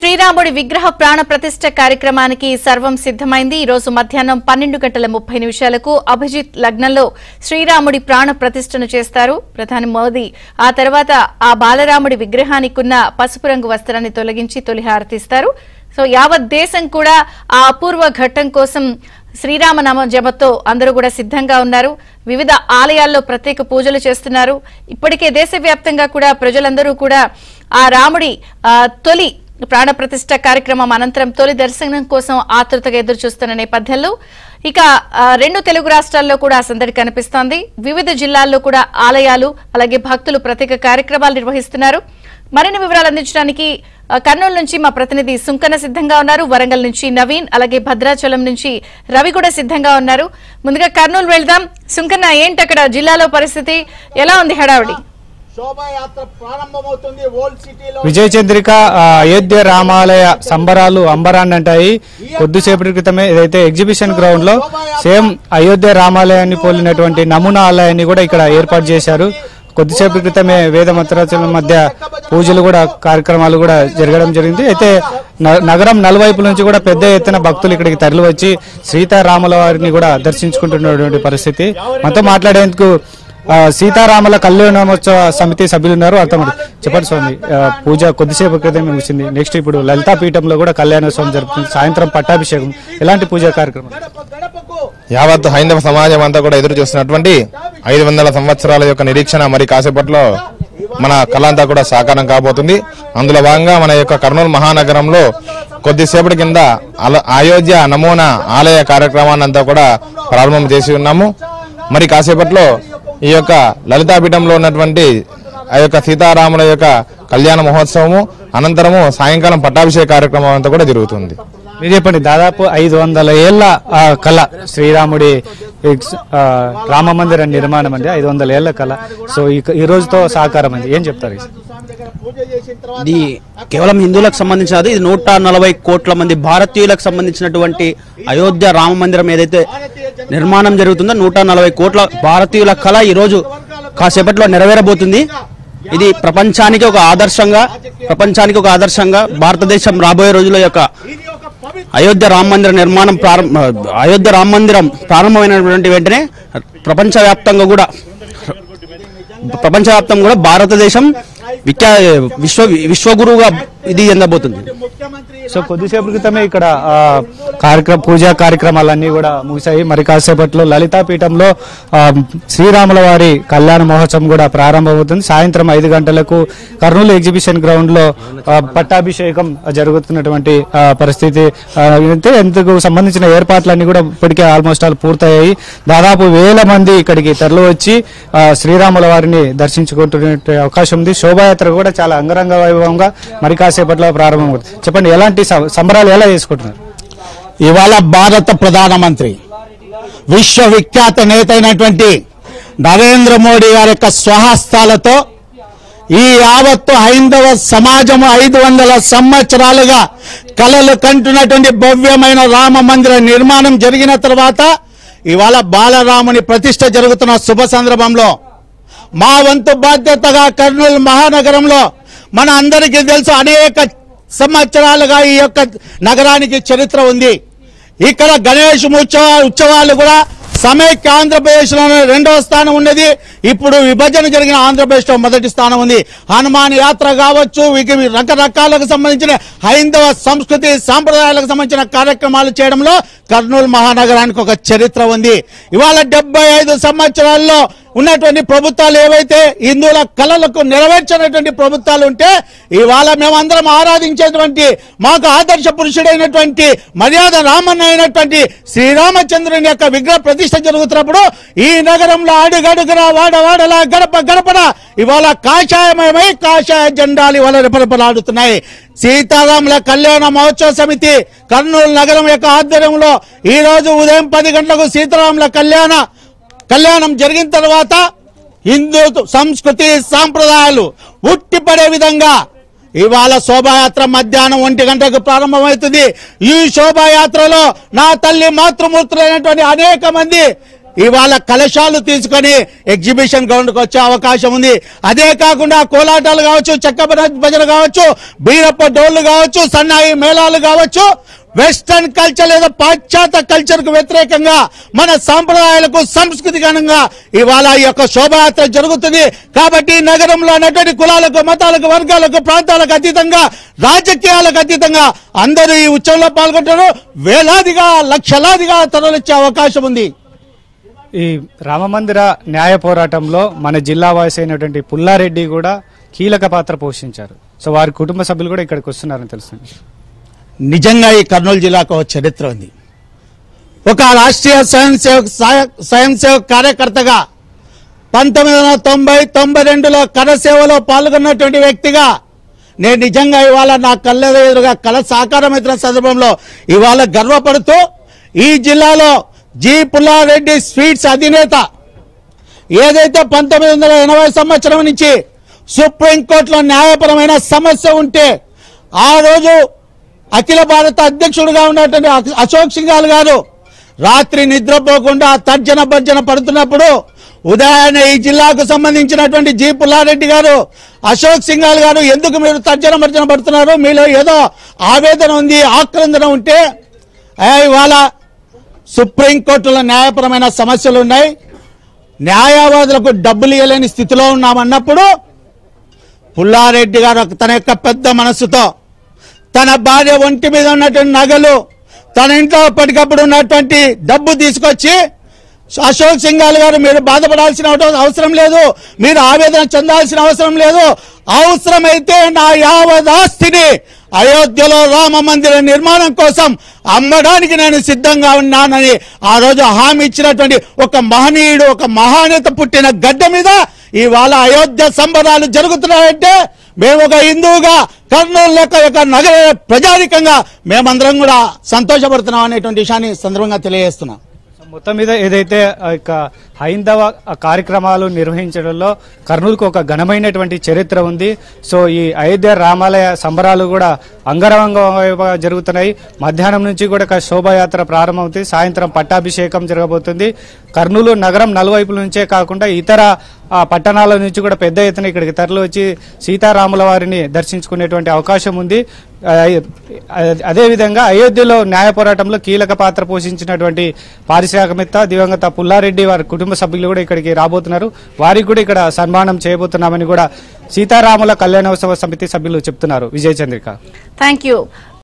శ్రీరాముడి విగ్రహ ప్రాణ ప్రతిష్ఠ కార్యక్రమానికి సర్వం సిద్ధమైంది. ఈ రోజు మధ్యాహ్నం 12:30 అభిజిత్ లగ్నంలో శ్రీరాముడి ప్రాణ ప్రతిష్ఠను చేస్తారు ప్రధాని మోదీ. ఆ తర్వాత ఆ బాలరాముడి విగ్రహానికున్న పసుపు రంగు వస్త్రాన్ని తొలగించి తొలి హారతిస్తారు. సో యావత్ దేశం కూడా ఆ అపూర్వ ఘట్టం కోసం శ్రీరామనామ జపంతో అందరూ కూడా సిద్ధంగా ఉన్నారు. వివిధ ఆలయాల్లో ప్రత్యేక పూజలు చేస్తున్నారు. ఇప్పటికే దేశవ్యాప్తంగా కూడా ప్రజలందరూ కూడా ఆ రాముడి తొలి ప్రాణ ప్రతిష్ఠ కార్యక్రమం అనంతరం తొలి దర్శనం కోసం ఆతృతగా ఎదురు చూస్తున్న నేపథ్యంలో ఇక రెండు తెలుగు రాష్ట్రాల్లో కూడా సందడి కనిపిస్తోంది. వివిధ జిల్లాల్లో కూడా ఆలయాలు అలాగే భక్తులు ప్రత్యేక కార్యక్రమాలు నిర్వహిస్తున్నారు. మరిన్ని వివరాలు అందించడానికి కర్నూలు నుంచి మా ప్రతినిధి సుంకన్న సిద్ధంగా ఉన్నారు. వరంగల్ నుంచి నవీన్ అలాగే భద్రాచలం నుంచి రవి కూడా సిద్ధంగా ఉన్నారు. ముందుగా కర్నూలు వెళ్దాం. సుంకన్న, ఏంటి అక్కడ జిల్లాలో పరిస్థితి ఎలా ఉంది? హడావుడి విజయ చంద్రిక అయోధ్య రామాలయ సంబరాలు అంబరాన్ని అంటాయి. కొద్దిసేపటి క్రితమే ఏదైతే ఎగ్జిబిషన్ గ్రౌండ్ లో సేమ్ అయోధ్య రామాలయాన్ని పోలినటువంటి నమూనా ఆలయాన్ని కూడా ఇక్కడ ఏర్పాటు చేశారు. కొద్దిసేపటి క్రితమే వేద మంత్రాల మధ్య పూజలు కూడా కార్యక్రమాలు కూడా జరగడం జరిగింది. అయితే నగరం నలువైపుల నుంచి కూడా పెద్ద ఎత్తున భక్తులు ఇక్కడికి తరలి వచ్చి సీతారాముల వారిని కూడా దర్శించుకుంటున్నటువంటి పరిస్థితి. మనతో మాట్లాడేందుకు సీతారాముల కళ్యాణోత్సవ సమితి సభ్యులు ఉన్నారు. అర్థం చెప్పండి స్వామి, పూజ కొద్దిసేపు క్రితం ముగిసింది. నెక్స్ట్ ఇప్పుడు లలితా పీఠంలో కూడా కళ్యాణోత్సవం జరుగుతుంది. సాయంత్రం పట్టాభిషేకం, ఎలాంటి పూజా కార్యక్రమం? యావత్ హైందవ సమాజం అంతా కూడా ఎదురు చూస్తున్నటువంటి 500 సంవత్సరాల యొక్క నిరీక్షణ మరి కాసేపట్లో మన కళ అంతా కూడా సాకారం కాబోతుంది. అందులో భాగంగా మన యొక్క కర్నూలు మహానగరంలో కొద్దిసేపటి కింద అయోధ్య నమూనా ఆలయ కార్యక్రమాన్ని అంతా కూడా ప్రారంభం చేసి ఉన్నాము. మరి కాసేపట్లో ఈ యొక్క లలితాపీఠంలో ఉన్నటువంటి ఆ యొక్క సీతారాముల యొక్క కళ్యాణ మహోత్సవము అనంతరము సాయంకాలం పట్టాభిషేక కార్యక్రమం అంతా కూడా జరుగుతుంది. మీరు చెప్పండి, దాదాపు 500 ఏళ్ల కళ శ్రీరాముడి రామ మందిర నిర్మాణం అండి, 500 ఏళ్ల కళ. సో ఈ రోజుతో సాకారం అండి, ఏం చెప్తారు? ఇది కేవలం హిందువులకు సంబంధించినది. ఇది 140 కోట్ల మంది భారతీయులకు సంబంధించినటువంటి అయోధ్య రామ మందిరం ఏదైతే నిర్మాణం జరుగుతుందో 140 కోట్ల భారతీయుల కళ ఈ రోజు కాసేపట్లో నెరవేరబోతుంది. ఇది ప్రపంచానికి ఒక ఆదర్శంగా భారతదేశం రాబోయే రోజుల యొక్క అయోధ్య రామ మందిరం ప్రారంభమైనటువంటి వెంటనే ప్రపంచవ్యాప్తంగా కూడా భారతదేశం విశ్వగురువుగా ఇది చెందబోతుంది. సో కొద్దిసేపు క్రితమే ఇక్కడ పూజా కార్యక్రమాలన్నీ కూడా ముగిశాయి. మరి కాసేపట్లో లలితాపీఠంలో శ్రీరాముల వారి కళ్యాణ మహోత్సవం కూడా ప్రారంభమవుతుంది. సాయంత్రం 5 గంటలకు కర్నూలు ఎగ్జిబిషన్ గ్రౌండ్ లో పట్టాభిషేకం జరుగుతున్నటువంటి పరిస్థితి. ఇందుకు సంబంధించిన ఏర్పాట్లన్నీ కూడా ఇప్పటికే ఆల్మోస్ట్ ఆల్ పూర్తయ్యాయి. దాదాపు 1000 మంది ఇక్కడికి తరలి వచ్చి శ్రీరాముల వారిని దర్శించుకుంటున్న అవకాశం ఉంది. శోభాయాత్ర కూడా చాలా అంగరంగ వైభవంగా మరి కాసేపట్లో ప్రారంభమవుతుంది. చెప్పండి, ఎలాంటి సంబరాలు ఎలా చేసుకుంటున్నారు? ఇవాళ భారత ప్రధానమంత్రి విశ్వవిఖ్యాత నేత అయినటువంటి నరేంద్ర మోడీ గారి యొక్క స్వహస్తాలతో ఈ యావత్తు హైందవ సమాజము 500 సంవత్సరాలుగా కలలు కంటున్నటువంటి భవ్యమైన రామ మందిర నిర్మాణం జరిగిన తర్వాత ఇవాళ బాలరాముని ప్రతిష్ఠ జరుగుతున్న శుభ సందర్భంలో మా వంతు బాధ్యతగా కర్నూలు మహానగరంలో మన అందరికీ తెలుసు, అనేక సంవత్సరాలుగా ఈ యొక్క నగరానికి చరిత్ర ఉంది. ఇక్కడ గణేష్ ఉత్సవాలు కూడా సమైక్య ఆంధ్రప్రదేశ్లోనే 2వ స్థానం ఉన్నది. ఇప్పుడు విభజన జరిగిన ఆంధ్రప్రదేశ్లో మొదటి స్థానం ఉంది. హనుమాన్ యాత్ర కావచ్చు, రకరకాలకు సంబంధించిన హైందవ సంస్కృతి సాంప్రదాయాలకు సంబంధించిన కార్యక్రమాలు చేయడంలో కర్నూలు మహానగరానికి ఒక చరిత్ర ఉంది. ఇవాళ 75 సంవత్సరాల్లో ఉన్నటువంటి ప్రభుత్వాలు ఏవైతే హిందువుల కళలకు నెరవేర్చినటువంటి ప్రభుత్వాలు ఉంటే ఇవాళ మేమందరం ఆరాధించేటువంటి మాకు ఆదర్శ పురుషుడైనటువంటి మర్యాద రామన్న అయినటువంటి శ్రీరామచంద్రుని యొక్క విగ్రహ ప్రతిష్ఠ జరుగుతున్నప్పుడు ఈ నగరంలో అడుగడుగురా వాడవాడలా గడప గడపడ ఇవాళ కాషాయమయమై కాషాయ జెండాలు ఇవాళ రెపరెపలాడుతున్నాయి. సీతారాముల కళ్యాణ మహోత్సవ సమితి కర్నూలు నగరం యొక్క ఆధ్వర్యంలో ఈ రోజు ఉదయం 10 గంటలకు సీతారాముల కళ్యాణం జరిగిన తర్వాత హిందూ సంస్కృతి సాంప్రదాయాలు ఉట్టిపడే విధంగా ఇవాళ శోభాయాత్ర మధ్యాహ్నం 1 గంటకు ప్రారంభమవుతుంది. ఈ శోభాయాత్రలో నా తల్లి మాతృమూర్తులైనటువంటి అనేక మంది ఇవాళ కలశాలు తీసుకొని ఎగ్జిబిషన్ గ్రౌండ్కి వచ్చే అవకాశం ఉంది. అదే కాకుండా కోలాటాలు కావచ్చు, చెక్క భజన కావచ్చు, బీరప్ప డోళ్లు కావచ్చు, సన్నాయి మేళాలు కావచ్చు, వెస్టర్న్ కల్చర్ లేదా పాశ్చాత్య కల్చర్ కు వ్యతిరేకంగా మన సాంప్రదాయాలకు సంస్కృతికరంగా ఇవాళ ఈ యొక్క శోభాయాత్ర జరుగుతుంది. కాబట్టి నగరంలో ఉన్నటువంటి కులాలకు, మతాలకు, వర్గాలకు, ప్రాంతాలకు అతీతంగా, రాజకీయాలకు అతీతంగా అందరూ ఈ ఉత్సవంలో పాల్గొంటారు. వేలాదిగా, లక్షలాదిగా తరలిచ్చే అవకాశం ఉంది. ఈ రామమందిర న్యాయ పోరాటంలో మన జిల్లా వాసి అయినటువంటి పుల్లారెడ్డి కూడా కీలక పాత్ర పోషించారు. సో వారి కుటుంబ సభ్యులు కూడా ఇక్కడికి వస్తున్నారని తెలుస్తుంది. నిజంగా ఈ కర్నూలు జిల్లాకు ఒక చరిత్ర ఉంది. ఒక రాష్ట్రీయ స్వయం సేవక్ కార్యకర్తగా 1990-92లో కరసేవలో పాల్గొన్నటువంటి వ్యక్తిగా నేను నిజంగా ఇవాళ నా కళ్ళ ఎదురుగా కళ సాకారమైన సందర్భంలో ఇవాళ గర్వపడుతూ ఈ జిల్లాలో జి పుల్లారెడ్డి స్వీట్స్ అధినేత ఏదైతే 1980 సంవత్సరం నుంచి సుప్రీంకోర్టులో న్యాయపరమైన సమస్య ఉంటే ఆ రోజు అఖిల భారత అధ్యక్షుడిగా ఉన్నటువంటి అశోక్ సింఘాల్ గారు రాత్రి నిద్రపోకుండా తర్జన భర్జన పడుతున్నప్పుడు ఉదయాన్నే ఈ జిల్లాకు సంబంధించినటువంటి జి పుల్లారెడ్డి గారు, అశోక్ సింఘాల్ గారు, ఎందుకు మీరు తర్జన భర్జన పడుతున్నారు, మీలో ఏదో ఆవేదన ఉంది, ఆక్రందన ఉంటే ఇవాళ సుప్రీంకోర్టులో న్యాయపరమైన సమస్యలు ఉన్నాయి, న్యాయవాదులకు డబ్బులు ఇవ్వలేని స్థితిలో ఉన్నామన్నప్పుడు పుల్లారెడ్డి గారు తన యొక్క పెద్ద మనస్సుతో తన భార్య ఒంటి మీద ఉన్నటువంటి నగలు, తన ఇంట్లో ఎప్పటికప్పుడు ఉన్నటువంటి డబ్బు తీసుకొచ్చి అశోక్ సింఘాల్ గారు మీరు బాధపడాల్సిన అవసరం లేదు, మీరు ఆవేదన చెందాల్సిన అవసరం లేదు, అవసరమైతే నా యావత్ ఆస్తిని అయోధ్యలో రామ మందిర నిర్మాణం కోసం అమ్మడానికి నేను సిద్ధంగా ఉన్నానని ఆ రోజు హామీ ఇచ్చినటువంటి ఒక మహనీయుడు, ఒక మహానేత పుట్టిన గడ్డ మీద ఇవాళ అయోధ్య సంబరాలు జరుగుతున్నాయంటే మేము ఒక హిందువుగా, కర్నూలు లెక్క ఒక నగర ప్రజానికంగా మేమందరం కూడా సంతోషపడుతున్నాం అనేటువంటి విషయాన్ని సందర్భంగా తెలియజేస్తున్నాం. మొత్తం మీద ఏదైతే హైందవ కార్యక్రమాలు నిర్వహించడంలో కర్నూలుకు ఒక ఘనమైనటువంటి చరిత్ర ఉంది. సో ఈ అయోధ్య రామాలయ సంబరాలు కూడా అంగరంగ జరుగుతున్నాయి. మధ్యాహ్నం నుంచి కూడా శోభాయాత్ర ప్రారంభమవుతుంది, సాయంత్రం పట్టాభిషేకం జరగబోతుంది. కర్నూలు నగరం నలువైపుల నుంచే కాకుండా ఇతర పట్టణాల నుంచి కూడా పెద్ద ఎత్తున ఇక్కడికి తరలి వచ్చి సీతారాముల వారిని దర్శించుకునేటువంటి అవకాశం ఉంది. అదేవిధంగా అయోధ్యలో న్యాయ పోరాటంలో కీలక పాత్ర పోషించినటువంటి పారిశ్రామికవేత్త దివంగత పుల్లారెడ్డి వారి కుటుంబ సభ్యులు కూడా ఇక్కడికి రాబోతున్నారు. వారికి కూడా ఇక్కడ సన్మానం చేయబోతున్నామని కూడా సీతారాముల కళ్యాణోత్సవ సమితి సభ్యులు చెప్తున్నారు. విజయ చంద్రిక, థ్యాంక్ యూ.